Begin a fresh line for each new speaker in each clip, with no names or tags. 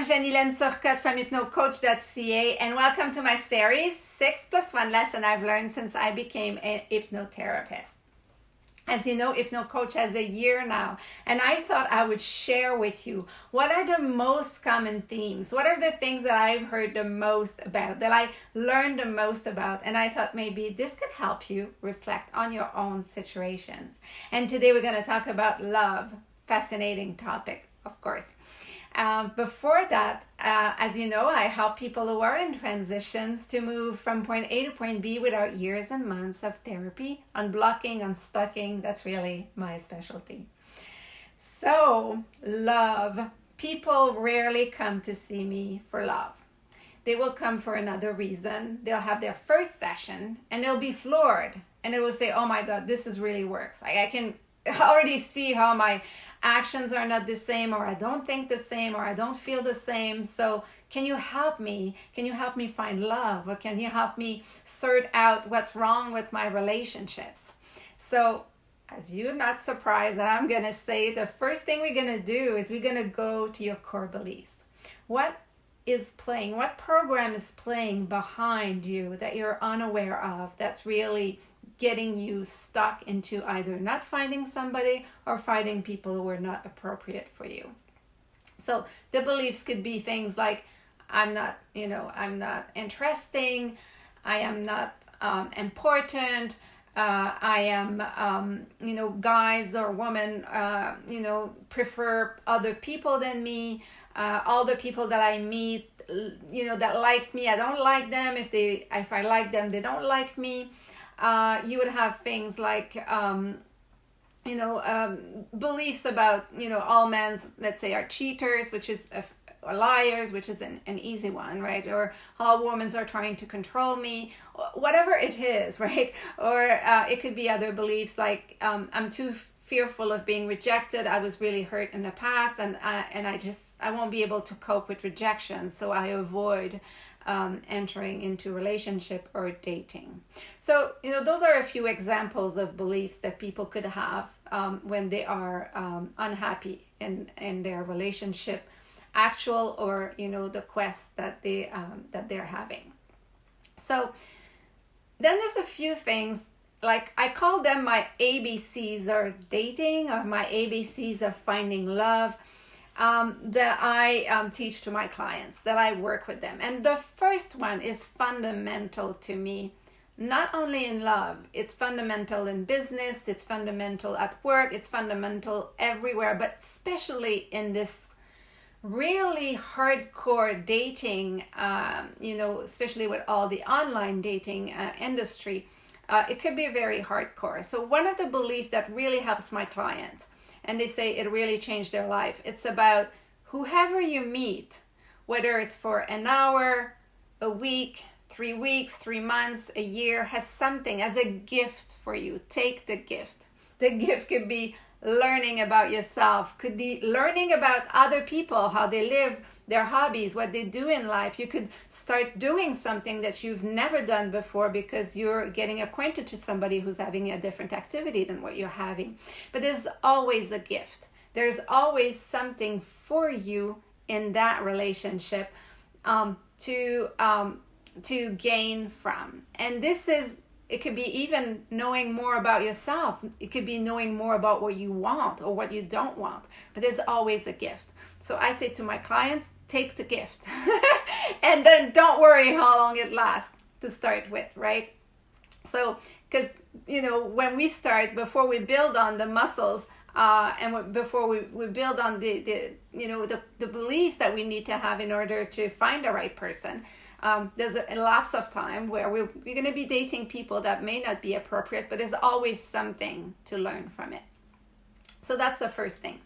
I'm Jeannie-Laine Turcotte from hypnocoach.ca, and welcome to my series 6+1 lesson I've learned since I became a hypnotherapist. As you know, HypnoCoach has a year now, and I thought I would share with you what are the most common themes, what are the things that I've heard the most about, that I learned the most about, and I thought maybe this could help you reflect on your own situations. And today we're going to talk about love, fascinating topic, of course. Before that, as you know, I help people who are in transitions to move from point A to point B without years and months of therapy, unblocking, unstucking. That's really my specialty. So, love. People rarely come to see me for love. They will come for another reason. They'll have their first session and they'll be floored. And they will say, oh my God, this is really works. I can already see how my actions are not the same, or I don't think the same, or I don't feel the same. So can you help me? Can you help me find love? Or can you help me sort out what's wrong with my relationships? So as you're not surprised that I'm going to say, the first thing we're going to do is we're going to go to your core beliefs. What is playing? What program is playing behind you that you're unaware of that's really getting you stuck into either not finding somebody or finding people who are not appropriate for you? So the beliefs could be things like, I'm not interesting, I am not important, I am, guys or women, prefer other people than me. All the people that I meet, that likes me, I don't like them. If I like them, they don't like me. You would have things like, beliefs about, all men, let's say, are cheaters, which is or liars, which is an easy one, right? Or all women are trying to control me, whatever it is, right? Or it could be other beliefs like, I'm too fearful of being rejected. I was really hurt in the past, and I won't be able to cope with rejection, so I avoid entering into relationship or dating. So, those are a few examples of beliefs that people could have when they are unhappy in their relationship, actual or, the quest that they're having. So then there's a few things, like I call them my ABCs of dating, or my ABCs of finding love, that I teach to my clients, that I work with them. And the first one is fundamental to me, not only in love, it's fundamental in business, it's fundamental at work, it's fundamental everywhere, but especially in this really hardcore dating, especially with all the online dating industry, it could be very hardcore. So one of the beliefs that really helps my client, and they say it really changed their life, it's about whoever you meet, whether it's for an hour, a week, 3 weeks, 3 months, a year, has something as a gift for you. Take the gift. The gift could be learning about yourself, could be learning about other people, how they live, their hobbies, what they do in life. You could start doing something that you've never done before because you're getting acquainted to somebody who's having a different activity than what you're having. But there's always a gift. There's always something for you in that relationship to gain from. And this is, it could be even knowing more about yourself. It could be knowing more about what you want or what you don't want. But there's always a gift. So I say to my clients, take the gift. And then don't worry how long it lasts to start with, right? So, because, when we start, before we build on the muscles, before we build on the beliefs that we need to have in order to find the right person, there's a lapse of time where we're going to be dating people that may not be appropriate, but there's always something to learn from it. So that's the first thing.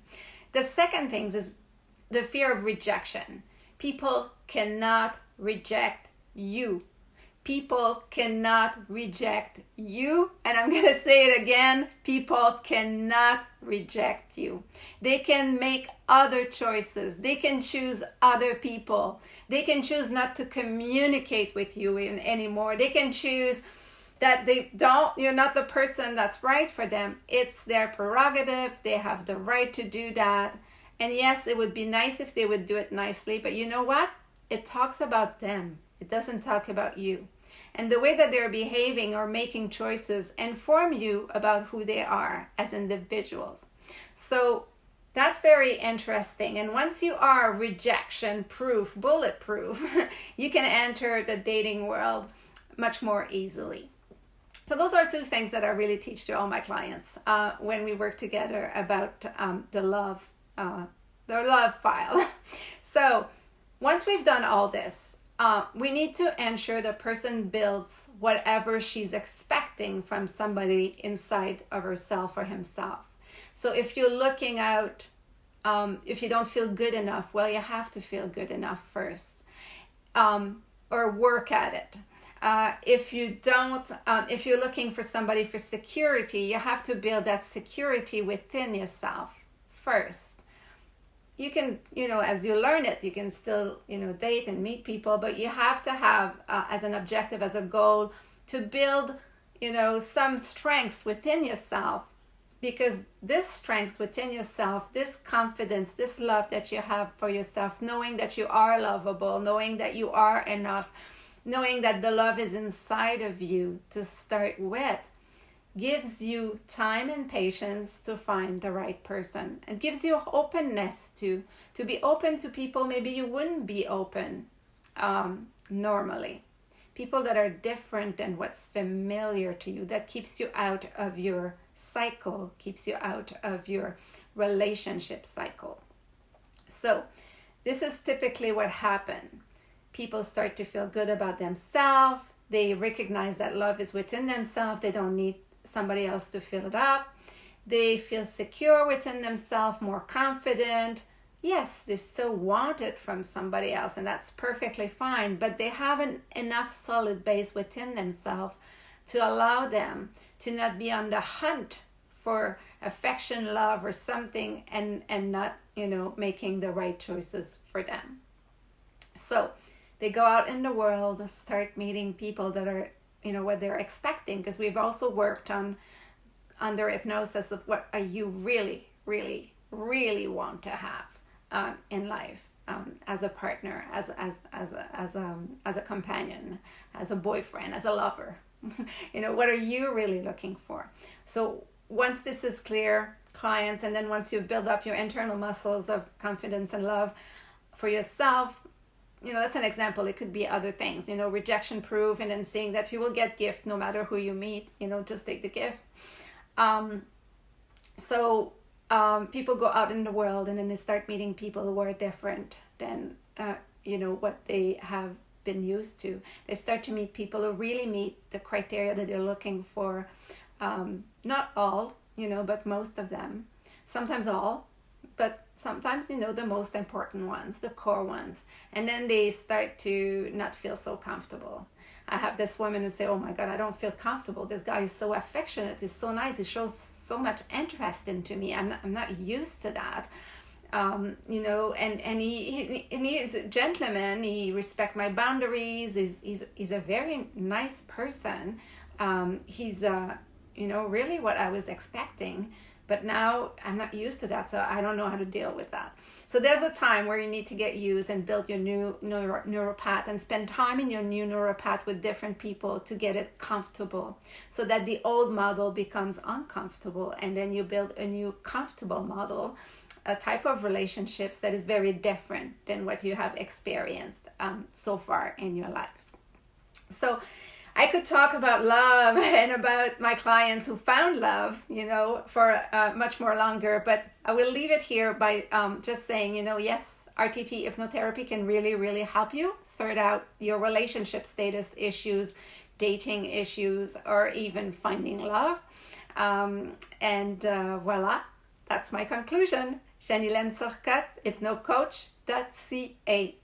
The second thing is the fear of rejection. People cannot reject you. People cannot reject you. And I'm going to say it again. People cannot reject you. They can make other choices. They can choose other people. They can choose not to communicate with you anymore. They can choose that you're not the person that's right for them. It's their prerogative. They have the right to do that. And yes, it would be nice if they would do it nicely, but you know what? It talks about them. It doesn't talk about you. And the way that they're behaving or making choices inform you about who they are as individuals. So that's very interesting. And once you are rejection proof, bulletproof, you can enter the dating world much more easily. So those are two things that I really teach to all my clients when we work together about the love file. So once we've done all this, we need to ensure the person builds whatever she's expecting from somebody inside of herself or himself. So if you're looking out, if you don't feel good enough, well, you have to feel good enough first, or work at it. If you're looking for somebody for security, you have to build that security within yourself first. You can, as you learn it, you can still, date and meet people, but you have to have as an objective, as a goal, to build, some strengths within yourself, because this strengths within yourself, this confidence, this love that you have for yourself, knowing that you are lovable, knowing that you are enough, knowing that the love is inside of you to start with, gives you time and patience to find the right person. It gives you openness to be open to people maybe you wouldn't be open normally. People that are different than what's familiar to you, that keeps you out of your cycle, keeps you out of your relationship cycle. So this is typically what happens. People start to feel good about themselves. They recognize that love is within themselves. They don't need somebody else to fill it up. They feel secure within themselves, more confident. Yes, they still want it from somebody else, and that's perfectly fine, but they have enough solid base within themselves to allow them to not be on the hunt for affection, love, or something, and not, making the right choices for them. So they go out in the world, start meeting people that are, what they're expecting, because we've also worked on under hypnosis of what are you really, really, really want to have in life, as a partner, as a companion, as a boyfriend, as a lover. What are you really looking for? So once this is clear, clients, and then once you've built up your internal muscles of confidence and love for yourself, that's an example. It could be other things, rejection proof, and then saying that you will get gift no matter who you meet, just take the gift. So people go out in the world, and then they start meeting people who are different than, what they have been used to. They start to meet people who really meet the criteria that they're looking for. Not all, but most of them. Sometimes all, but sometimes, the most important ones, the core ones. And then they start to not feel so comfortable. I have this woman who say, oh my God, I don't feel comfortable. This guy is so affectionate. He's so nice. He shows so much interest into me. I'm not used to that. And he is a gentleman. He respects my boundaries. He's a very nice person. He's, really what I was expecting. But now I'm not used to that, so I don't know how to deal with that. So there's a time where you need to get used and build your new neuropath and spend time in your new neuropath with different people to get it comfortable, so that the old model becomes uncomfortable, and then you build a new comfortable model, a type of relationships that is very different than what you have experienced so far in your life. So I could talk about love and about my clients who found love, for much more longer, but I will leave it here by just saying, yes, RTT hypnotherapy can really, really help you sort out your relationship status issues, dating issues, or even finding love. Voila, that's my conclusion. Jenny-Lynne Turcotte, hypnocoach.ca.